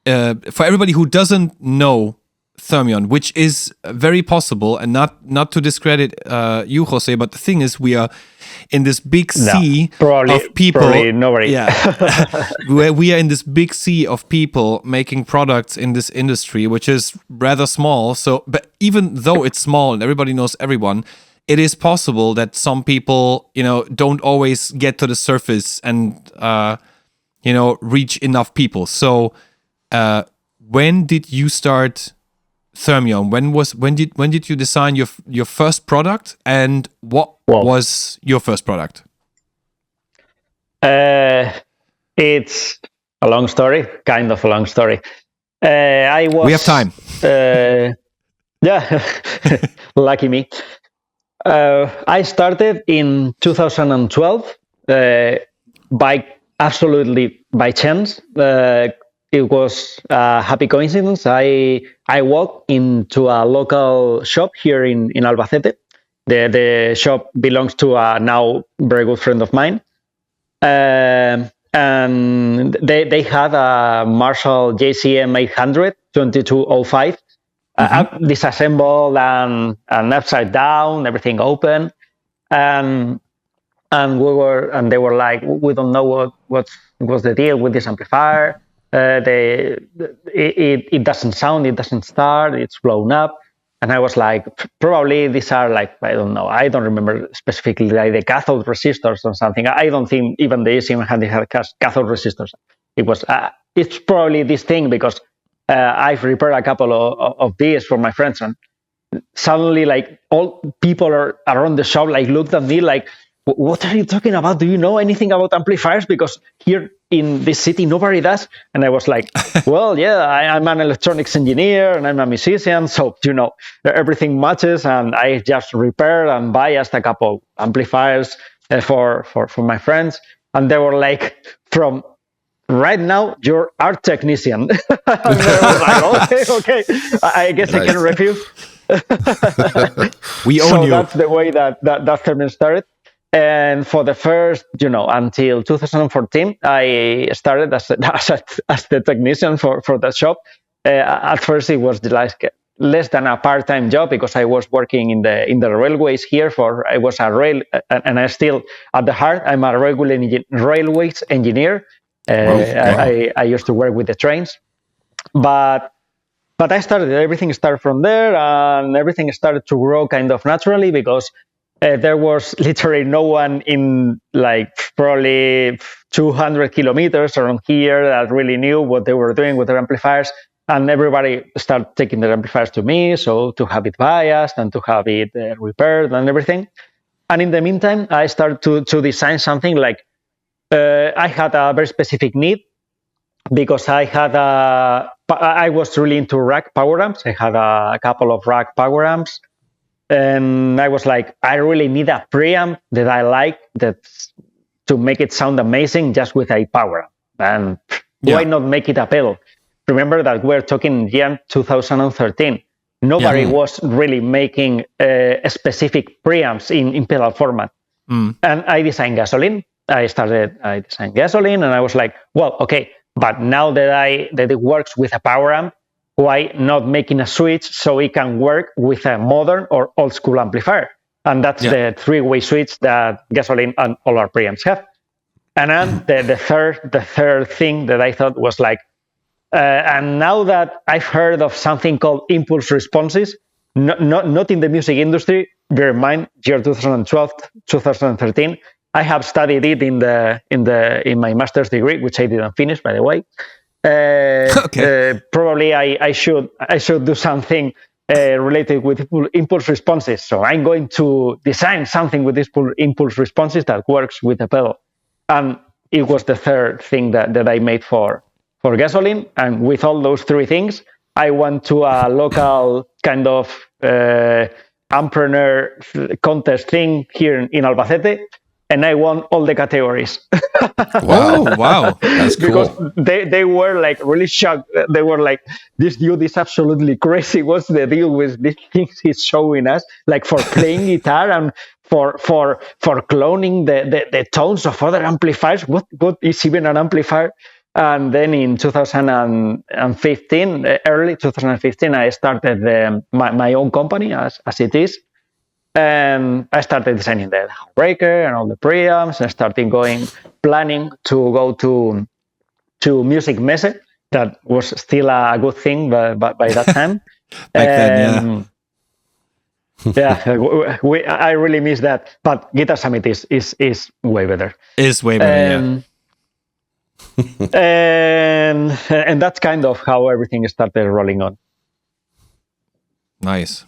for everybody who doesn't know Thermion, which is very possible, and not to discredit you, Jose, but the thing is, we are in this big sea of people. Probably nobody. Yeah, where we are in this big sea of people making products in this industry, which is rather small. So, but even though it's small and everybody knows everyone, it is possible that some people, don't always get to the surface and reach enough people. So, when did you start Thermion? When did you design your first product, and what was your first product? It's a long story, kind of a long story. We have time. Yeah, lucky me. I started in 2012 absolutely by chance. It was a happy coincidence. I walked into a local shop here in Albacete. The shop belongs to a now very good friend of mine. And they had a Marshall JCM 800 2205, disassembled and upside down, everything open. And they were like, we don't know what's the deal with this amplifier. It doesn't sound, it doesn't start, it's blown up. And I was like, probably these are like, I don't know, I don't remember specifically like the cathode resistors or something. I don't think even the ACM had cathode resistors. It's probably this thing because I've repaired a couple of these for my friends, and suddenly like all people around the shop like looked at me like, what are you talking about? Do you know anything about amplifiers? Because here in this city, nobody does. And I was like, well, yeah, I'm an electronics engineer and I'm a musician. So, everything matches. And I just repaired and biased a couple amplifiers for my friends. And they were like, from right now, you're art technician. And I was like, okay. I guess nice. I can refuse. We own you. So that's the way that Thermion started. And for the first, until 2014, I started as the technician for that shop. At first, it was like less than a part-time job because I was working in the railways here. I was a rail, and I still at the heart, I'm a railways engineer. I used to work with the trains, but everything started from there, and everything started to grow kind of naturally because. There was literally no one in like probably 200 kilometers around here that really knew what they were doing with their amplifiers. And everybody started taking their amplifiers to me, so to have it biased and to have it repaired and everything. And in the meantime, I started to design something like I had a very specific need because I was really into rack power amps. I had a couple of rack power amps. And I was like, I really need a preamp that I like to make it sound amazing just with a power amp. And why not make it a pedal? Remember that we're talking year 2013. Nobody was really making specific preamps in pedal format. And I designed gasoline. I designed gasoline, and I was like, well, okay, but now that it works with a power amp, why not making a switch so it can work with a modern or old school amplifier? And that's the three-way switch that gasoline and all our preamps have. And then the third thing that I thought was like, and now that I've heard of something called impulse responses, not in the music industry, bear in mind, year 2012, 2013, I have studied it in my master's degree, which I didn't finish, by the way. Probably I should do something related with impulse responses. So I'm going to design something with impulse responses that works with the pedal. And it was the third thing that I made for gasoline. And with all those three things, I went to a local kind of ampreneur contest thing here in Albacete. And I won all the categories. Wow, that's cool. Because they were like really shocked. They were like, "This dude is absolutely crazy. What's the deal with these things he's showing us? Like for playing guitar and for cloning the tones of other amplifiers. What is even an amplifier?" And then in 2015, early 2015, I started my own company as it is. And I started designing the breaker and all the preamps, and started planning to go to Music Messe. That was still a good thing by that time. Back then, yeah. Yeah, I really miss that. But Guitar Summit is way better. Is way better, And that's kind of how everything started rolling on. Nice.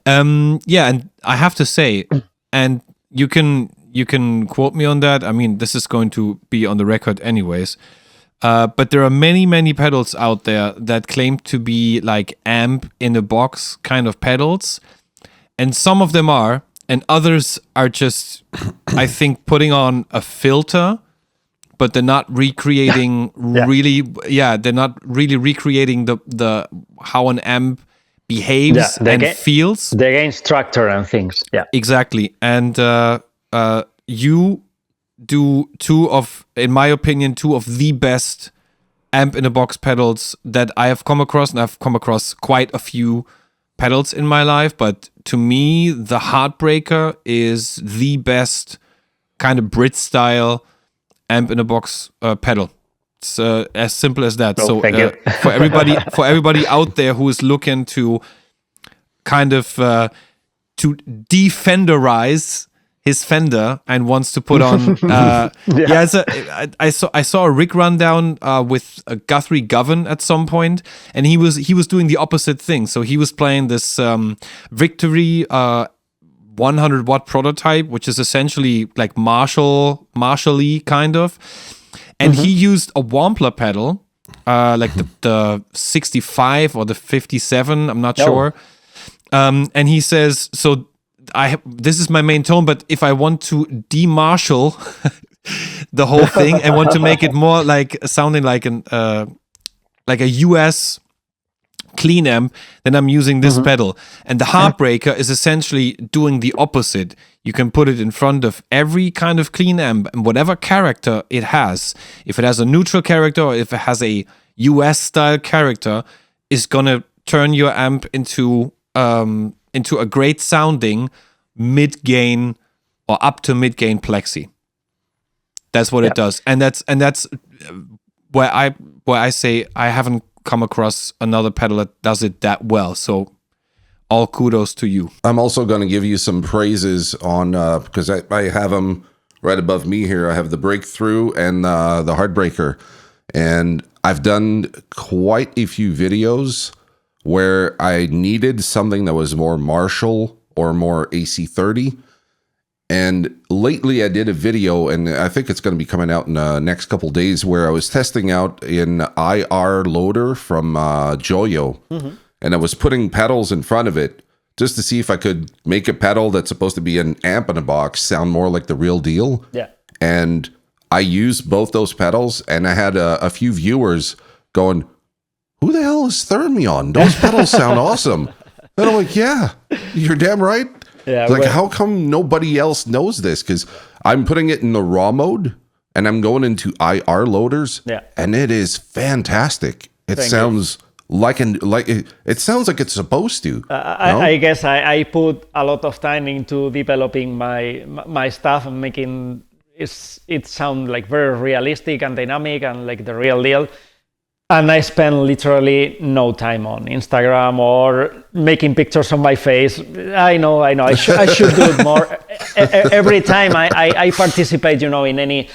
Yeah, and I have to say, and you can quote me on that. I mean, this is going to be on the record anyways. But there are many pedals out there that claim to be like amp in a box kind of pedals, and some of them are, and others are just, I think, putting on a filter, but they're not recreating they're not really recreating the how an amp behaves and feels. The gain structure and things. Yeah, exactly. And you do in my opinion, two of the best amp in a box pedals that I have come across, and I've come across quite a few pedals in my life, but to me, the Heartbreaker is the best kind of Brit style amp in a box pedal. It's as simple as that. So for everybody out there who is looking to kind of to defenderize his Fender and wants to put on I saw a rig rundown with Guthrie Govan at some point, and he was doing the opposite thing. So he was playing this Victory 100-watt prototype, which is essentially like Marshall-y kind of, and he used a Wampler pedal, like the 65 or the 57, I'm not sure. And he says, so this is my main tone, but if I want to de-Marshall the whole thing and want to make it more like sounding like a US clean amp, then I'm using this pedal. And the Heartbreaker is essentially doing the opposite. You can put it in front of every kind of clean amp, and whatever character it has, if it has a neutral character or if it has a US style character, is gonna turn your amp into a great sounding mid-gain or up to mid-gain plexi. That's what it does. And that's where I say I haven't come across another pedal that does it that well. So all kudos to you. I'm also going to give you some praises on because I have them right above me here. I have the Breakthrough and the Heartbreaker, and I've done quite a few videos where I needed something that was more Marshall or more AC30. And lately I did a video, and I think it's going to be coming out in the next couple days, where I was testing out an IR loader from Joyo. And I was putting pedals in front of it just to see if I could make a pedal that's supposed to be an amp in a box sound more like the real deal. Yeah. And I used both those pedals, and I had a few viewers going, who the hell is Thermion? Those pedals sound awesome. And I'm like, yeah, you're damn right. Yeah, like, how come nobody else knows this? Because I'm putting it in the raw mode, and I'm going into IR loaders, and it is fantastic. It sounds it sounds like it's supposed to. I guess I put a lot of time into developing my stuff and making it sound like very realistic and dynamic and like the real deal. And I spend literally no time on Instagram or making pictures of my face. I know. I should do it more. Every time I participate, in any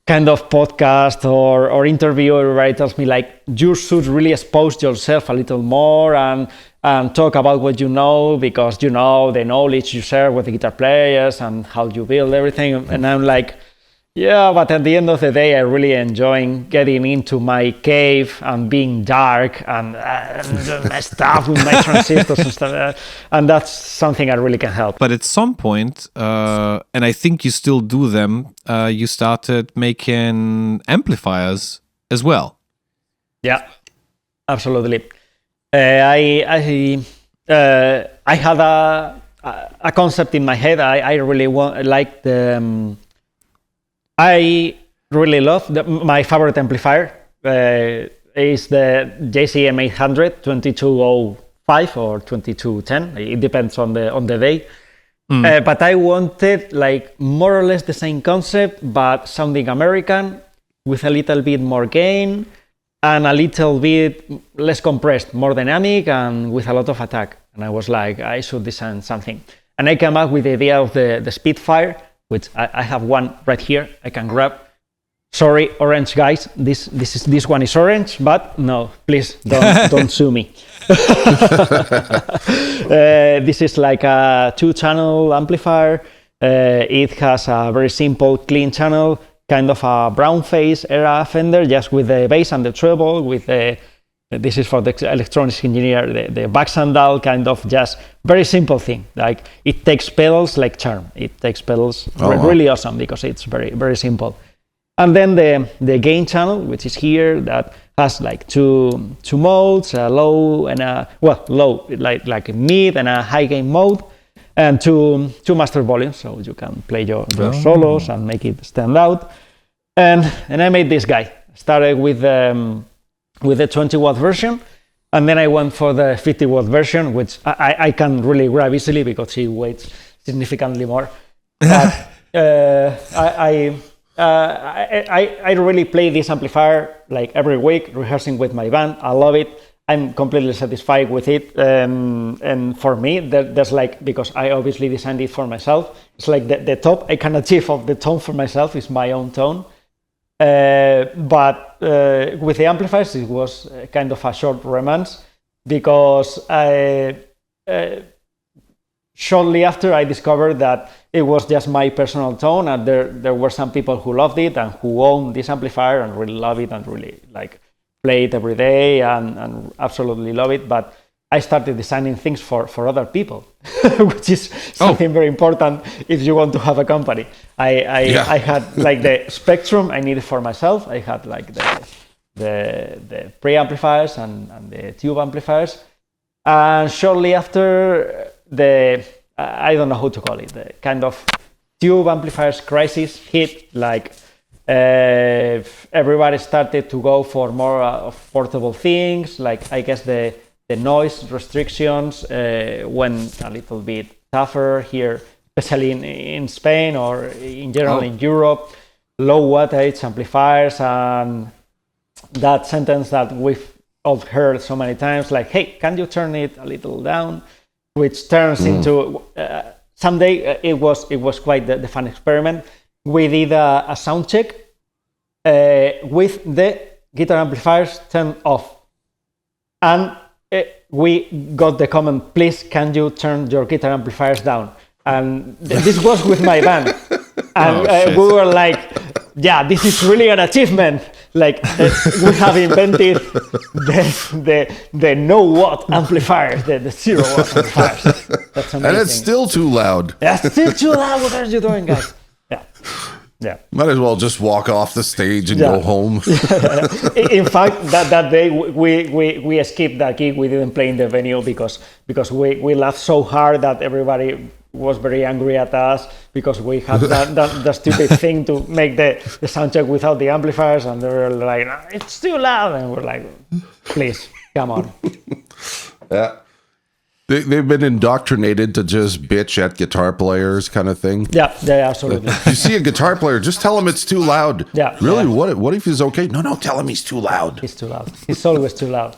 kind of podcast or interview, everybody tells me like, you should really expose yourself a little more and talk about what you know, because the knowledge you share with the guitar players and how you build everything. And I'm like, yeah, but at the end of the day, I really enjoy getting into my cave and being dark and stuff with my transistors and stuff. And that's something I really can help. But at some point, and I think you still do them, you started making amplifiers as well. Yeah, absolutely. I had a concept in my head. I really like the... I really love. My favorite amplifier is the JCM 800 2205 or 2210. It depends on the day. But I wanted like more or less the same concept, but sounding American with a little bit more gain and a little bit less compressed, more dynamic and with a lot of attack. And I was like, I should design something. And I came up with the idea of the Spitfire, which I have one right here I can grab. Sorry, orange guys, this one is orange, but no, please don't sue me. This is like a 2-channel amplifier. It has a very simple, clean channel, kind of a brown face era fender, just with the bass and the treble. This is for the electronics engineer, the back sandal, kind of just very simple thing. Like it takes pedals like charm. It takes pedals really awesome because it's very, very simple. And then the gain channel, which is here, that has like two modes, a low and low, like a mid and a high gain mode, and two master volumes, so you can play your solos and make it stand out. And I made this guy. Started with the 20-watt version, and then I went for the 50-watt version, which I can really grab easily because it weighs significantly more. But I really play this amplifier like every week, rehearsing with my band. I love it. I'm completely satisfied with it. And for me, there's like, because I obviously designed it for myself, it's like the top I can achieve of the tone for myself is my own tone. But with the amplifiers, it was kind of a short romance because shortly after I discovered that it was just my personal tone, and there were some people who loved it and who own this amplifier and really love it and really like play it every day and absolutely love it. But I started designing things for other people, which is something very important if you want to have a company. I had like the spectrum I needed for myself. I had like the pre-amplifiers and the tube amplifiers. And shortly after, I don't know how to call it, the kind of tube amplifiers crisis hit, like everybody started to go for more of portable things. Like I guess the noise restrictions went a little bit tougher here, especially in Spain or in general in Europe. Low wattage amplifiers, and that sentence that we've all heard so many times, like, hey, can you turn it a little down? Which turns into someday it was quite the fun experiment. We did a sound check with the guitar amplifiers turned off, and we got the comment, please can you turn your guitar amplifiers down? And this was with my band, and we were like, yeah, this is really an achievement. Like we have invented the no watt amplifiers, the 0 watt amplifiers. That's amazing. And it's still too loud. That's still too loud. What are you doing, guys? Yeah. Might as well just walk off the stage and go home. In fact, that day we skipped that gig. We didn't play in the venue because we laughed so hard that everybody was very angry at us because we had that stupid thing to make the sound check without the amplifiers, and they were like, it's too loud, and we're like, please, come on. Yeah. They've been indoctrinated to just bitch at guitar players, kind of thing. Yeah, absolutely. You see a guitar player, just tell him it's too loud. Yeah. Really? Yeah. What if he's okay? No, tell him he's too loud. He's too loud. He's always too loud.